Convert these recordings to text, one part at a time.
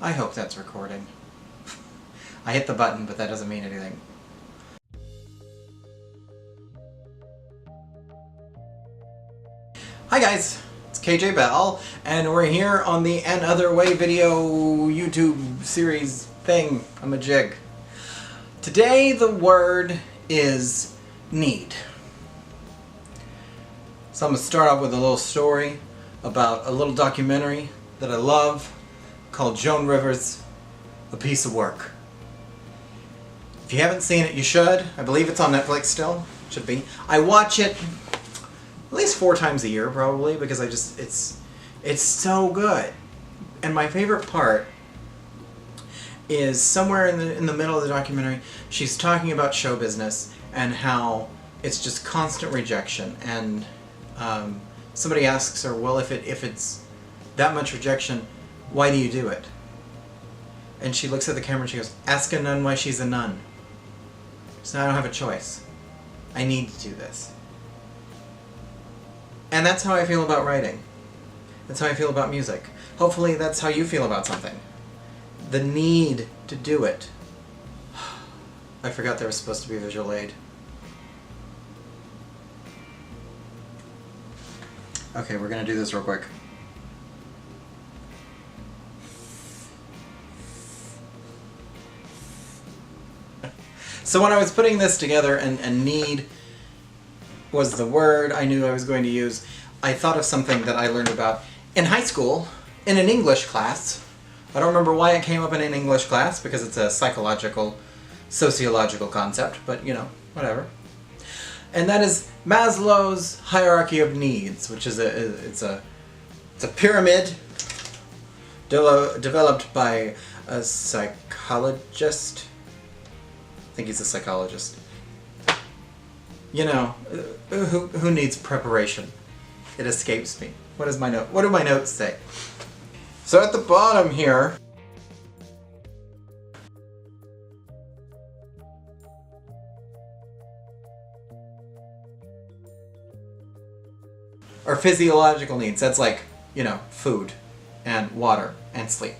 I hope that's recording. I hit the button, but that doesn't mean anything. Hi guys, it's KJ Bell, and we're here on the Another Way video YouTube series thing. I'm a jig. Today the word is need. So I'm going to start off with a little story about a little documentary that I love called Joan Rivers, A Piece of Work. If you haven't seen it, you should. I believe it's on Netflix still. Should be. I watch it at least 4 times a year probably because it's so good. And my favorite part is somewhere in the middle of the documentary, she's talking about show business and how it's just constant rejection. And somebody asks her, well, if it's that much rejection, why do you do it? And she looks at the camera and she goes, ask a nun why she's a nun. So I don't have a choice. I need to do this. And that's how I feel about writing. That's how I feel about music. Hopefully that's how you feel about something. The need to do it. I forgot there was supposed to be a visual aid. Okay, we're gonna do this real quick. So when I was putting this together, and need was the word I knew I was going to use, I thought of something that I learned about in high school, in an English class. I don't remember why it came up in an English class, because it's a psychological, sociological concept, but you know, whatever. And that is Maslow's hierarchy of needs, which is it's a pyramid developed by a psychologist. I think he's a psychologist. You know, who needs preparation? It escapes me. What is my note? What do my notes say? So at the bottom here are physiological needs. That's like, you know, food and water and sleep.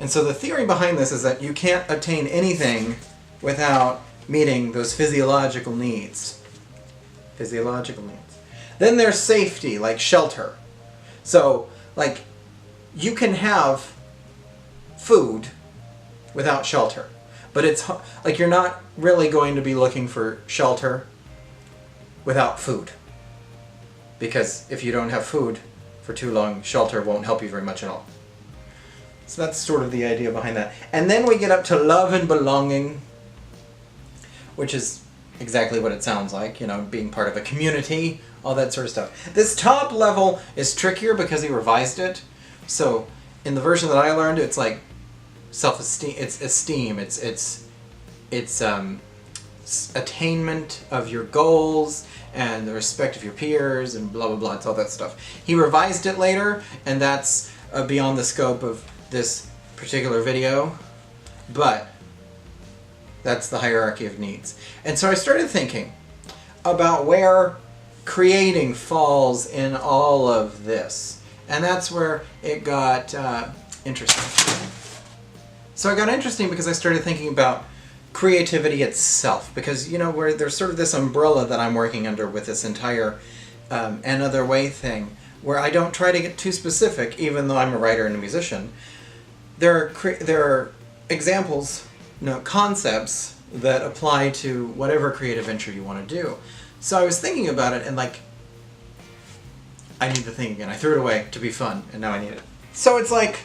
And so the theory behind this is that you can't attain anything without meeting those physiological needs. Physiological needs. Then there's safety, like shelter. So, like, you can have food without shelter. But it's like you're not really going to be looking for shelter without food. Because if you don't have food for too long, shelter won't help you very much at all. So that's sort of the idea behind that. And then we get up to love and belonging, which is exactly what it sounds like, you know, being part of a community, all that sort of stuff. This top level is trickier because he revised it. So in the version that I learned, it's like self-esteem, it's esteem, it's attainment of your goals and the respect of your peers and blah blah blah, it's all that stuff. He revised it later, and that's beyond the scope of this particular video, but that's the hierarchy of needs. And so I started thinking about where creating falls in all of this, and that's where it got interesting. So it got interesting because I started thinking about creativity itself, because, you know, where there's sort of this umbrella that I'm working under with this entire Another Way thing, where I don't try to get too specific, even though I'm a writer and a musician. There are examples, you know, concepts that apply to whatever creative venture you want to do. So I was thinking about it, and like, I need the thing again. I threw it away to be fun, and now I need it. So it's like,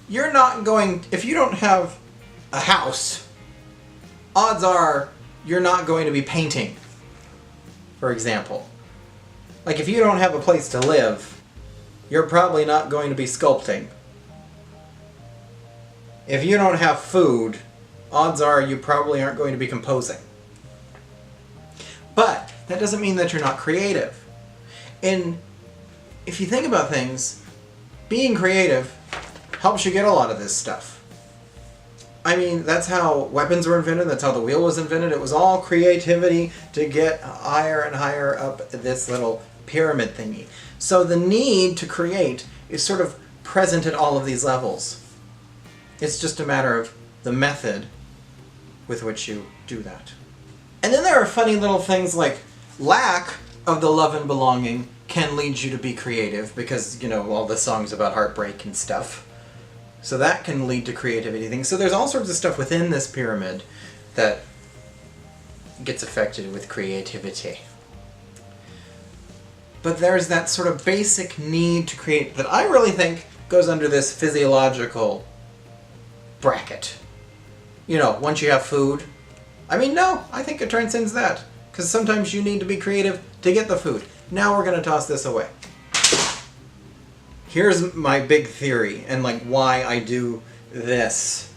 you're not going, if you don't have a house, odds are you're not going to be painting, for example. Like, if you don't have a place to live, you're probably not going to be sculpting. If you don't have food, odds are you probably aren't going to be composing. But that doesn't mean that you're not creative. And if you think about things, being creative helps you get a lot of this stuff. I mean, that's how weapons were invented, that's how the wheel was invented. It was all creativity to get higher and higher up this little pyramid thingy. So the need to create is sort of present at all of these levels. It's just a matter of the method with which you do that. And then there are funny little things like lack of the love and belonging can lead you to be creative because, you know, all the songs about heartbreak and stuff. So that can lead to creativity things. So there's all sorts of stuff within this pyramid that gets affected with creativity. But there's that sort of basic need to create that I really think goes under this physiological bracket. You know, once you have food. I mean, no, I think it transcends that. Because sometimes you need to be creative to get the food. Now we're going to toss this away. Here's my big theory, and like why I do this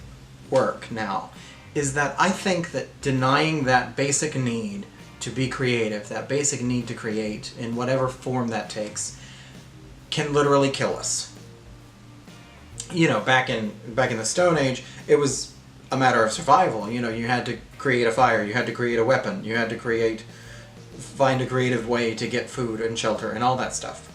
work now, is that I think that denying that basic need to be creative, that basic need to create, in whatever form that takes, can literally kill us. You know, back in the Stone Age, it was a matter of survival. You know, you had to create a fire, you had to create a weapon, you had to find a creative way to get food and shelter and all that stuff.